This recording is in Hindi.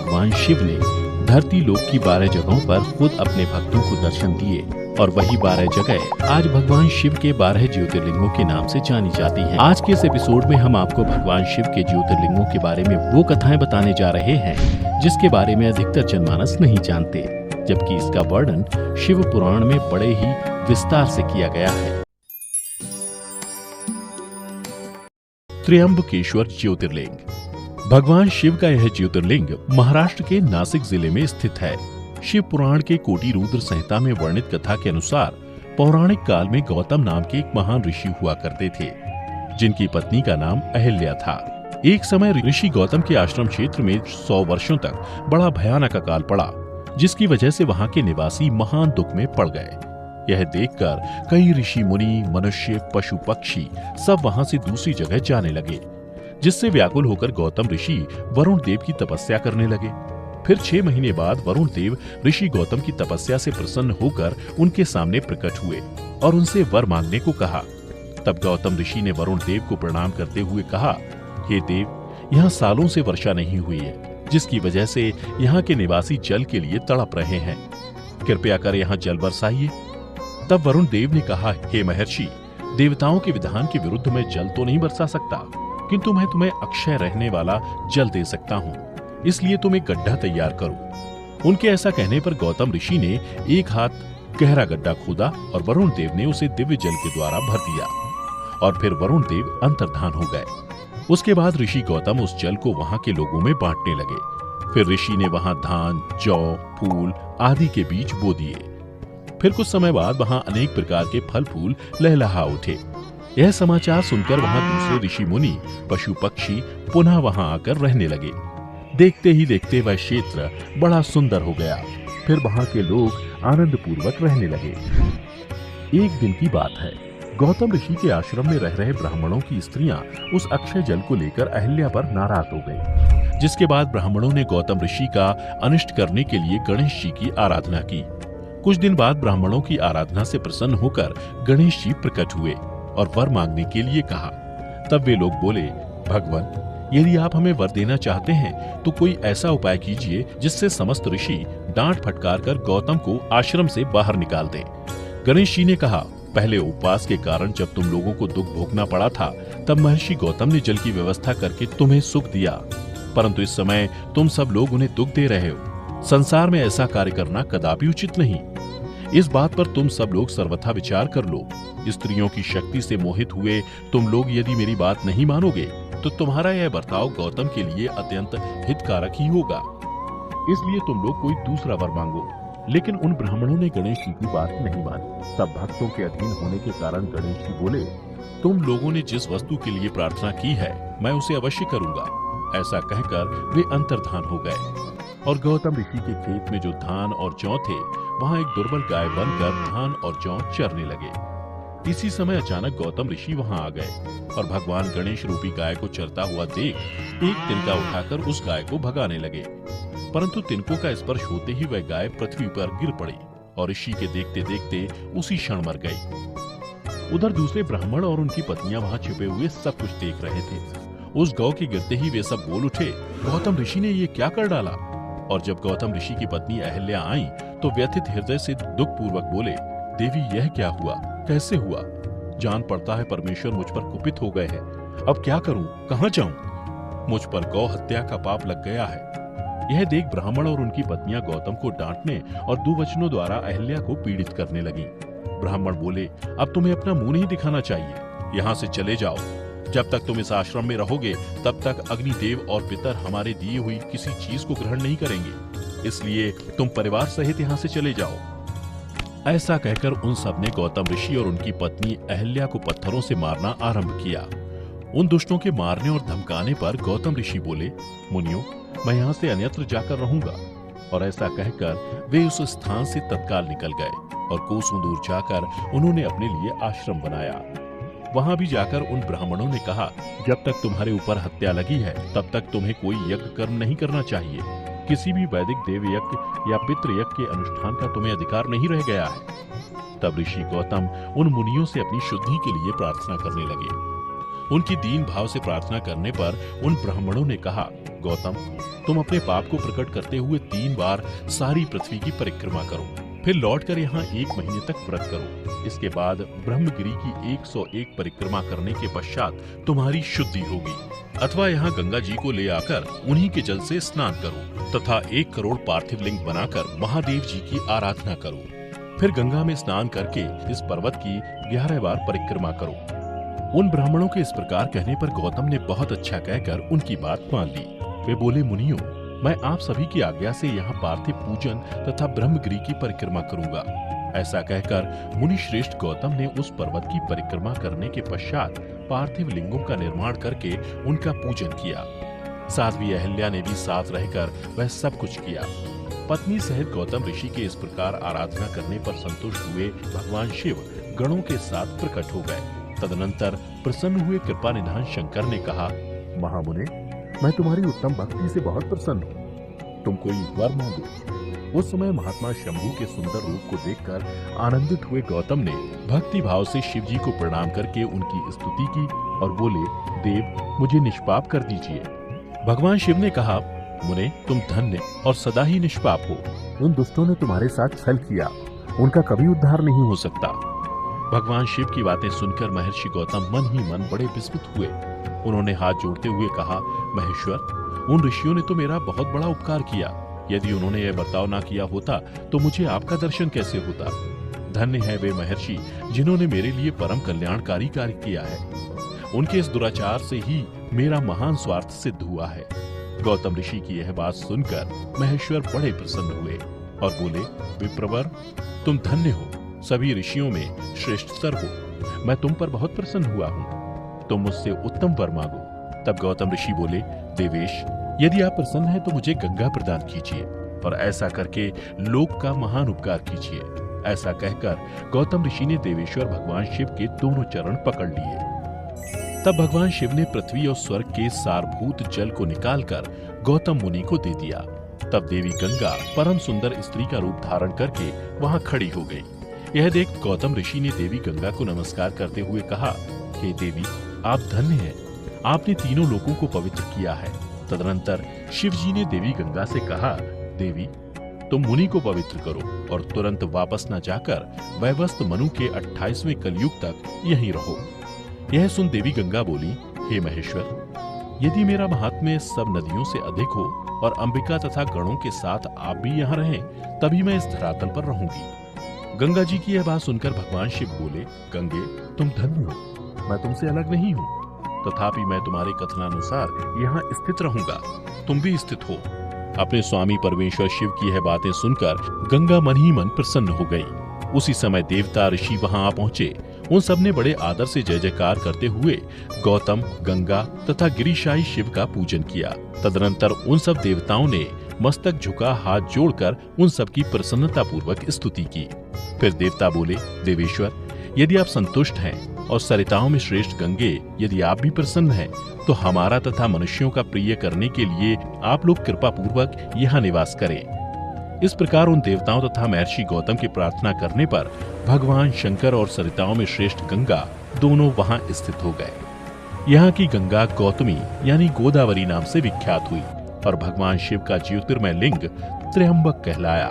भगवान शिव ने धरती लोक की 12 जगहों पर खुद अपने भक्तों को दर्शन दिए और वही 12 जगह आज भगवान शिव के 12 ज्योतिर्लिंगों के नाम से जानी जाती हैं। आज के इस एपिसोड में हम आपको भगवान शिव के ज्योतिर्लिंगों के बारे में वो कथाएं बताने जा रहे हैं जिसके बारे में अधिकतर जनमानस नहीं जानते, जबकि इसका वर्णन शिव पुराण में बड़े ही विस्तार से किया गया है। त्र्यंबकेश्वर ज्योतिर्लिंग। भगवान शिव का यह ज्योतिर्लिंग महाराष्ट्र के नासिक जिले में स्थित है। शिव पुराण के कोटि रुद्र संहिता में वर्णित कथा के अनुसार पौराणिक काल में गौतम नाम के एक महान ऋषि हुआ करते थे, जिनकी पत्नी का नाम अहिल्या था। एक समय ऋषि गौतम के आश्रम क्षेत्र में 100 वर्षों तक बड़ा भयानक अकाल पड़ा, जिसकी वजह से वहां के निवासी महान दुख में पड़ गए। यह देखकर कई ऋषि मुनि, मनुष्य, पशु पक्षी सब वहां से दूसरी जगह जाने लगे, जिससे व्याकुल होकर गौतम ऋषि वरुण देव की तपस्या करने लगे। फिर 6 महीने बाद वरुण देव ऋषि गौतम की तपस्या से प्रसन्न होकर उनके सामने प्रकट हुए और उनसे वर मांगने को कहा। तब गौतम ऋषि ने वरुण देव को प्रणाम करते हुए कहा, हे देव, यहाँ सालों से वर्षा नहीं हुई है, जिसकी वजह से यहाँ के निवासी जल के लिए तड़प रहे हैं। कृपया कर यहाँ जल बरसाइए। तब वरुण देव ने कहा, हे महर्षि, देवताओं के विधान के विरुद्ध मैं जल तो नहीं बरसा सकता, किंतु मैं तुम्हें अक्षय रहने वाला जल दे सकता हूँ, इसलिए तुम एक गड्ढा तैयार करो। उनके ऐसा कहने पर गौतम ऋषि ने एक हाथ गहरा गड्ढा खोदा और वरुण देव ने उसे दिव्य जल के द्वारा भर दिया और फिर वरुण देव अंतर्धान हो गए। उसके बाद ऋषि गौतम उस जल को वहां के लोगों में बांटने लगे। फिर ऋषि ने वहां धान, जौ, फूल आदि के बीज बो दिए। फिर कुछ समय बाद वहां अनेक प्रकार के फल फूल लहलहा उठे। यह समाचार सुनकर वहां दूसरे ऋषि मुनि, पशु पक्षी पुनः वहां आकर रहने लगे। देखते ही देखते वह क्षेत्र बड़ा सुंदर हो गया। फिर वहां के लोग आनंद पूर्वक रहने लगे। एक दिन की बात है, गौतम ऋषि के आश्रम में रह रहे ब्राह्मणों की स्त्रियां उस अक्षय जल को लेकर अहिल्या पर नाराज हो गईं। जिसके बाद ब्राह्मणों ने गौतम ऋषि का अनिष्ट करने के लिए गणेश जी की आराधना की। कुछ दिन बाद ब्राह्मणों की आराधना से प्रसन्न होकर गणेश जी प्रकट हुए और वर मांगने के लिए कहा। तब वे लोग बोले, भगवान, यदि आप हमें वर देना चाहते हैं तो कोई ऐसा उपाय कीजिए जिससे समस्त ऋषि डांट फटकार कर गौतम को आश्रम से बाहर निकाल दें। गणेश जी ने कहा, पहले उपवास के कारण जब तुम लोगों को दुख भोगना पड़ा था, तब महर्षि गौतम ने जल की व्यवस्था करके तुम्हें सुख दिया, परंतु इस समय तुम सब लोग उन्हें दुख दे रहे हो। संसार में ऐसा कार्य करना कदापि उचित नहीं। इस बात पर तुम सब लोग सर्वथा विचार कर लो। स्त्रियों की शक्ति से मोहित हुए तुम लोग यदि मेरी बात नहीं मानोगे तो तुम्हारा यह बर्ताव गौतम के लिए अत्यंत हितकारक ही होगा। इसलिए तुम लोग कोई दूसरा वर मांगो। लेकिन उन ब्राह्मणों ने गणेश जी की बात नहीं मानी। सब भक्तों के अधीन होने के कारण गणेश जी बोले, तुम लोगों ने जिस वस्तु के लिए प्रार्थना की है मैं उसे अवश्य करूंगा। ऐसा कहकर वे अंतर्धान हो गए और गौतम ऋषि के खेत में जो धान और जौ थे, वहां एक दुर्बल गाय बनकर धान और जौ चरने लगे। इसी समय अचानक गौतम ऋषि वहां आ गए और भगवान गणेश रूपी गाय को चरता हुआ देख एक तिनका उठाकर उस गाय को भगाने लगे, परंतु तिनकों का स्पर्श होते ही वह गाय पृथ्वी पर गिर पड़ी और ऋषि के देखते देखते उसी क्षण मर गई। उधर दूसरे ब्राह्मण और उनकी पत्नियां वहां छिपे हुए सब कुछ देख रहे थे। उस गौ के गिरते ही वे सब बोल उठे, गौतम ऋषि ने ये क्या कर डाला। और जब गौतम ऋषि की पत्नी अहिल्या आई तो व्यथित हृदय से दुख पूर्वक बोले, देवी, यह क्या हुआ, कैसे हुआ। जान पड़ता है परमेश्वर मुझ पर कुपित हो गए हैं। अब क्या करूं, कहां जाऊं। मुझ पर गौ हत्या का पाप लग गया है। यह देख ब्राह्मण और उनकी पत्नियां गौतम को डांटने और दुवचनों द्वारा अहिल्या को पीड़ित करने लगी। ब्राह्मण बोले, अब तुम्हें अपना मुंह नहीं दिखाना चाहिए, यहाँ से चले जाओ। जब तक तुम इस आश्रम में रहोगे तब तक अग्निदेव और पितर हमारे दिए हुई किसी चीज को ग्रहण नहीं करेंगे, इसलिए तुम परिवार सहित यहाँ से चले जाओ। ऐसा कहकर उन सब ने गौतम ऋषि और उनकी पत्नी अहिल्या को पत्थरों से मारना आरंभ किया। उन दुष्टों के मारने और धमकाने पर गौतम ऋषि बोले, मुनियों, मैं यहाँ से अन्यत्र जाकर रहूंगा। और ऐसा कहकर वे उस स्थान से तत्काल निकल गए और कोसों दूर जाकर उन्होंने अपने लिए आश्रम बनाया। वहां भी जाकर उन ब्राह्मणों ने कहा, जब तक तुम्हारे ऊपर हत्या लगी है तब तक तुम्हें कोई यज्ञ कर्म नहीं करना चाहिए। किसी भी वैदिक देव यज्ञ या पितृ यज्ञ के अनुष्ठान का तुम्हें अधिकार नहीं रह गया है। तब ऋषि गौतम उन मुनियों से अपनी शुद्धि के लिए प्रार्थना करने लगे। उनकी दीन भाव से प्रार्थना करने पर उन ब्राह्मणों ने कहा, गौतम, तुम अपने पाप को प्रकट करते हुए 3 बार सारी पृथ्वी की परिक्रमा करो, फिर लौटकर यहाँ 1 महीने तक व्रत करो। इसके बाद ब्रह्मगिरी की 101 परिक्रमा करने के पश्चात तुम्हारी शुद्धि होगी। अथवा यहाँ गंगा जी को ले आकर उन्हीं के जल से स्नान करो तथा 1 करोड़ पार्थिव लिंग बनाकर महादेव जी की आराधना करो। फिर गंगा में स्नान करके इस पर्वत की 11 बार परिक्रमा करो। उन ब्राह्मणों के इस प्रकार कहने पर गौतम ने बहुत अच्छा कहकर उनकी बात मान ली। वे बोले, मुनियों, मैं आप सभी की आज्ञा से यहाँ पार्थिव पूजन तथा ब्रह्मगिरी की परिक्रमा करूंगा। ऐसा कहकर मुनि श्रेष्ठ गौतम ने उस पर्वत की परिक्रमा करने के पश्चात पार्थिव लिंगों का निर्माण करके उनका पूजन किया। साध्वी अहिल्या ने भी साथ रहकर वह सब कुछ किया। पत्नी सहित गौतम ऋषि के इस प्रकार आराधना करने पर संतुष्ट हुए भगवान शिव गणों के साथ प्रकट हो गए। तदनंतर प्रसन्न हुए कृपा निधान शंकर ने कहा, महामुने, मैं तुम्हारी उत्तम भक्ति से बहुत प्रसन्न हूँ। तुम कोई वर मांगो। उस समय महात्मा शंभू के सुंदर रूप को देखकर आनंदित हुए गौतम ने भक्ति भाव से शिव जी को प्रणाम करके उनकी स्तुति की और बोले, देव, मुझे निष्पाप कर दीजिए। भगवान शिव ने कहा, मुने, तुम धन्य और सदा ही निष्पाप हो। उन दुष्टों ने तुम्हारे साथ छल किया, उनका कभी उद्धार नहीं हो सकता। भगवान शिव की बातें सुनकर महर्षि गौतम मन ही मन बड़े विस्मित हुए। उन्होंने हाथ जोड़ते हुए कहा, महेश्वर, उन ऋषियों ने तो मेरा बहुत बड़ा उपकार किया। यदि उन्होंने यह बर्ताव ना किया होता तो मुझे आपका दर्शन कैसे होता। धन्य है वे महर्षि जिन्होंने मेरे लिए परम कल्याणकारी कार्य किया है। उनके इस दुराचार से ही मेरा महान स्वार्थ सिद्ध हुआ है। गौतम ऋषि की यह बात सुनकर महेश्वर बड़े प्रसन्न हुए और बोले, विप्रवर, तुम धन्य हो, सभी ऋषियों में श्रेष्ठतर हो। मैं तुम पर बहुत प्रसन्न हुआ हूँ। तुम मुझसे उत्तम वर मांगो। तब गौतम ऋषि बोले, देवेश, यदि आप प्रसन्न हैं तो मुझे गंगा प्रदान कीजिए और ऐसा करके लोक का महान उपकार कीजिए। ऐसा कहकर गौतम ऋषि ने देवेश्वर भगवान शिव के दोनों चरण पकड़ लिए। तब भगवान शिव ने पृथ्वी और स्वर्ग के सारभूत जल को निकालकर गौतम मुनि को दे दिया। तब देवी गंगा परम सुंदर स्त्री का रूप धारण करके वहां खड़ी हो गई। यह देख गौतम ऋषि ने देवी गंगा को नमस्कार करते हुए कहा, हे देवी, आप धन्य हैं, आपने तीनों लोगों को पवित्र किया है। तदनंतर शिव जी ने देवी गंगा से कहा, देवी, तुम मुनि को पवित्र करो और तुरंत वापस न जाकर वैवस्त मनु के 28वें कलयुग तक यहीं रहो। यह सुन देवी गंगा बोली, हे महेश्वर, यदि मेरा महात्म्य सब नदियों से अधिक हो और अंबिका तथा गणों के साथ आप भी यहाँ रहें, तभी मैं इस धरातल पर रहूंगी। गंगा जी की यह बात सुनकर भगवान शिव बोले, गंगे, तुम धन्य हो, मैं तुमसे अलग नहीं हूँ, तथापि मैं तुम्हारे कथनानुसार यहाँ स्थित रहूंगा, तुम भी स्थित हो। अपने स्वामी परमेश्वर शिव की यह बातें सुनकर गंगा मन ही मन प्रसन्न हो गई। उसी समय देवता ऋषि वहां आ पहुंचे। उन सब ने बड़े आदर से जय जयकार करते हुए गौतम, गंगा तथा गिरिशाई शिव का पूजन किया। तदनंतर उन सब देवताओं ने मस्तक झुका हाथ जोड़कर उन सब की प्रसन्नता पूर्वक स्तुति की। फिर देवता बोले, देवेश्वर, यदि आप संतुष्ट हैं और सरिताओं में श्रेष्ठ गंगे, यदि आप भी प्रसन्न हैं, तो हमारा तथा मनुष्यों का प्रिय करने के लिए आप लोग कृपा पूर्वक यहाँ निवास करें। इस प्रकार उन देवताओं तथा महर्षि गौतम की प्रार्थना करने पर भगवान शंकर और सरिताओं में श्रेष्ठ गंगा दोनों वहां स्थित हो गए। यहाँ की गंगा गौतमी यानी गोदावरी नाम से विख्यात हुई और भगवान शिव का ज्योतिर्मय लिंग त्र्यंबक कहलाया।